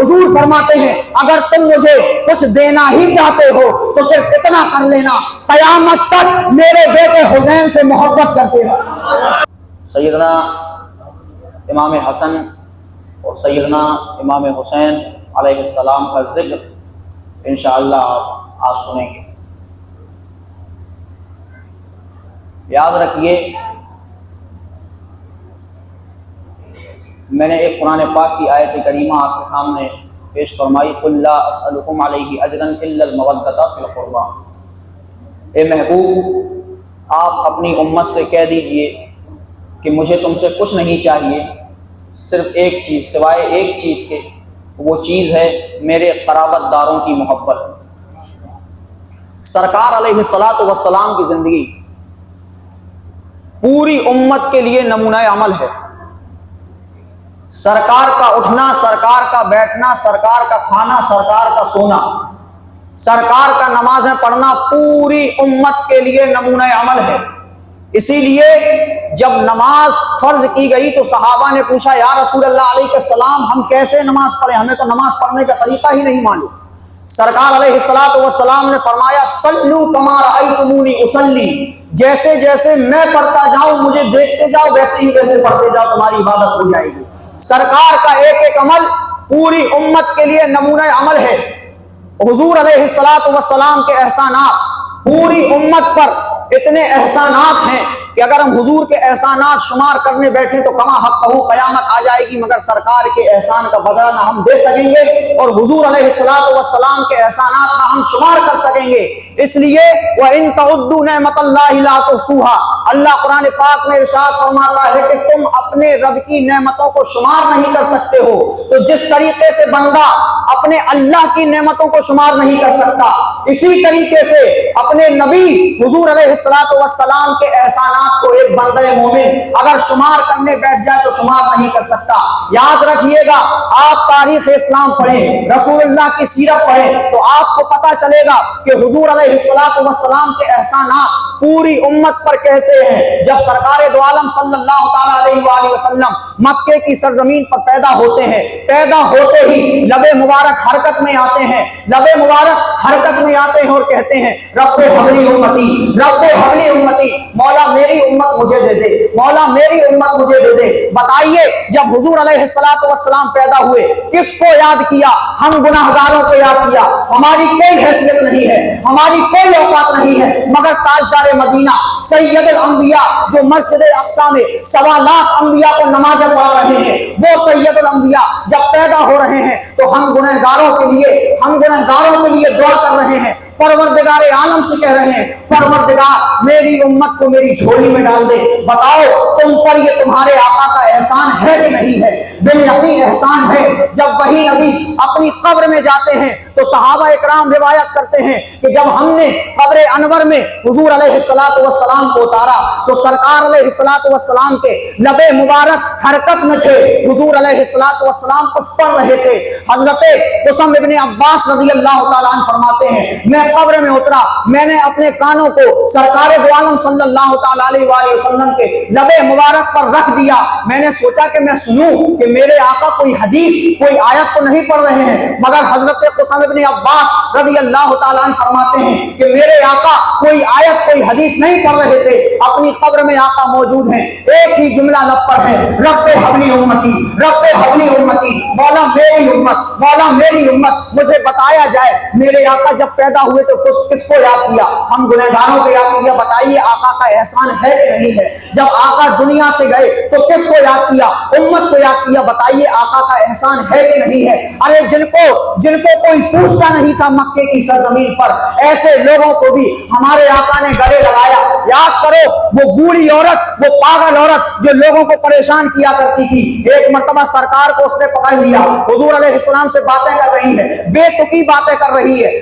حضور فرماتے ہیں اگر تم مجھے کچھ دینا ہی چاہتے ہو تو صرف اتنا کر لینا، قیامت تک میرے بیٹے حسین سے محبت کرتے رہو۔ سیدنا امام حسن اور سیدنا امام حسین علیہ السلام کا ذکر انشاءاللہ آپ آج سنیں گے۔ یاد رکھیے میں نے ایک قرآن پاک کی آیت کریمہ آپ کے سامنے پیش فرمائی، قُل لا اسألکم علیہ اجرا الا المودۃ فی القربیٰ۔ اے محبوب آپ اپنی امت سے کہہ دیجئے کہ مجھے تم سے کچھ نہیں چاہیے، صرف ایک چیز، سوائے ایک چیز کے، وہ چیز ہے میرے قرابت داروں کی محبت۔ سرکار علیہ الصلاۃ والسلام کی زندگی پوری امت کے لیے نمونہ عمل ہے۔ سرکار کا اٹھنا، سرکار کا بیٹھنا، سرکار کا کھانا، سرکار کا سونا، سرکار کا نمازیں پڑھنا پوری امت کے لیے نمونہ عمل ہے۔ اسی لیے جب نماز فرض کی گئی تو صحابہ نے پوچھا یا رسول اللہ علیہ السلام ہم کیسے نماز پڑھیں، ہمیں تو نماز پڑھنے کا طریقہ ہی نہیں معلوم۔ سرکار علیہ الصلوۃ والسلام نے فرمایا صلوا کما رأیتمونی اصلی، جیسے جیسے میں پڑھتا جاؤں مجھے دیکھتے جاؤ، ویسے ہی ویسے پڑھتے جاؤ، تمہاری عبادت ہو جائے گی۔ سرکار کا ایک ایک عمل پوری امت کے لیے نمونہ عمل ہے۔ حضور علیہ الصلوۃ والسلام کے احسانات پوری امت پر اتنے احسانات ہیں کہ اگر ہم حضور کے احسانات شمار کرنے بیٹھیں تو کما حق قیامت آ جائے گی، مگر سرکار کے احسان کا بدلہ نہ ہم دے سکیں گے اور حضور علیہ الصلوۃ والسلام کے احسانات نہ ہم شمار کر سکیں گے۔ اس لیے وَإِن تَعُدُّوا نِعْمَتَ اللَّهِ لَا تُحْصُوهَا، اللہ قرآن پاک میں ارشاد فرما رہا ہے کہ تم اپنے رب کی نعمتوں کو شمار نہیں کر سکتے ہو، تو جس طریقے سے بندہ اپنے اللہ کی نعمتوں کو شمار نہیں کر سکتا، اسی طریقے سے اپنے نبی حضور علیہ الصلوۃ والسلام کے احسانات کو ایک بندہ مومن اگر شمار کرنے بیٹھ جائے تو شمار نہیں کر سکتا۔ یاد رکھیے گا، آپ تاریخ اسلام پڑھیں، رسول اللہ کی سیرت پڑھیں تو آپ کو پتا چلے گا کہ حضور علیہ الصلوۃ والسلام کے احسانات پوری امت پر کیسے ہیں۔ جب سرکار دو عالم صلی اللہ تعالی علیہ وآلہ وسلم مکے کی سرزمین پر پیدا ہوتے ہیں، پیدا ہوتے ہی لب مبارک حرکت میں آتے ہیں، لب مبارک حرکت میں آتے ہیں اور کہتے ہیں رب حبلی امتی، رب حبلی امتی، مولا میری امت مجھے دے دے، مولا میری امت مجھے دے دے۔ بتائیے جب حضور علیہ الصلوۃ والسلام پیدا ہوئے کس کو یاد کیا؟ ہم گناہگاروں کو یاد کیا۔ ہماری کوئی حیثیت نہیں ہے، ہماری کوئی اوقات نہیں ہے، مگر تاجدار مدینہ سید الانبیاء جو مسجد اقصی میں 1.25 لاکھ انبیاء کو نمازیں پڑھا رہے ہیں، وہ سید الانبیاء جب پیدا ہو رہے ہیں تو ہم گنہگاروں کے لیے دعا کر رہے ہیں، پروردگار عالم سے کہہ رہے ہیں پروردگار میری امت کو میری جھولی میں ڈال دے۔ بتاؤ تم پر یہ تمہارے آقا کا احسان ہے کہ نہیں ہے؟ بالیقین احسان ہے۔ جب وہی نبی اپنی قبر میں جاتے ہیں تو صحابہ اکرام روایت کرتے ہیں کہ جب ہم نے قبر انور میں حضور علیہ الصلوۃ والسلام کو اتارا تو سرکار علیہ الصلوۃ والسلام کے لب مبارک حرکت میں تھے، حضور علیہ الصلوۃ والسلام کچھ پڑھ رہے تھے۔ حضرت قسم ابن عباس رضی اللہ تعالیٰ عنہ فرماتے ہیں میں قبر میں اترا، میں نے اپنے کانوں کو سرکار دو عالم صلی اللہ تعالیٰ علیہ وآلہ وسلم کے لب مبارک پر رکھ دیا۔ میں نے سوچا کہ میں سنوں کہ میرے آقا کوئی حدیث کوئی آیت تو نہیں پڑھ رہے ہیں، مگر حضرت قسم ابن عباس رضی اللہ تعالیٰ عنہ فرماتے ہیں کہ میرے آقا کوئی آیت کوئی حدیث نہیں پڑھ رہے تھے، اپنی قبر میں آقا موجود ہیں، ایک ہی جملہ لب پر ہے رب حبلی امتی، رب حبلی امتی، مولا میری امت، مولا میری امت۔ مجھے بتایا جائے میرے آقا جب پیدا ہوئے تو کس کو یاد کیا؟ ہم گنہگاروں کو یاد کیا۔ بتائیے آقا کا احسان ہے کہ نہیں ہے؟ جب آقا دنیا سے گئے تو کس کو یاد کیا؟ امت کو یاد کیا۔ بتائیے آقا کا احسان ہے کہ نہیں ہے؟ ارے جن کو کوئی پوچھتا نہیں تھا مکے کی سرزمین پر، ایسے لوگوں کو بھی ہمارے آقا نے گلے لگایا۔ یاد کرو وہ بوڑھی عورت، وہ پاگل عورت جو لوگوں کو پریشان کیا کرتی تھی، ایک مرتبہ سرکار کو اس نے پکڑ لیا، حضور علیہ السلام سے باتیں کر رہی ہے، بے تکی باتیں کر رہی ہے۔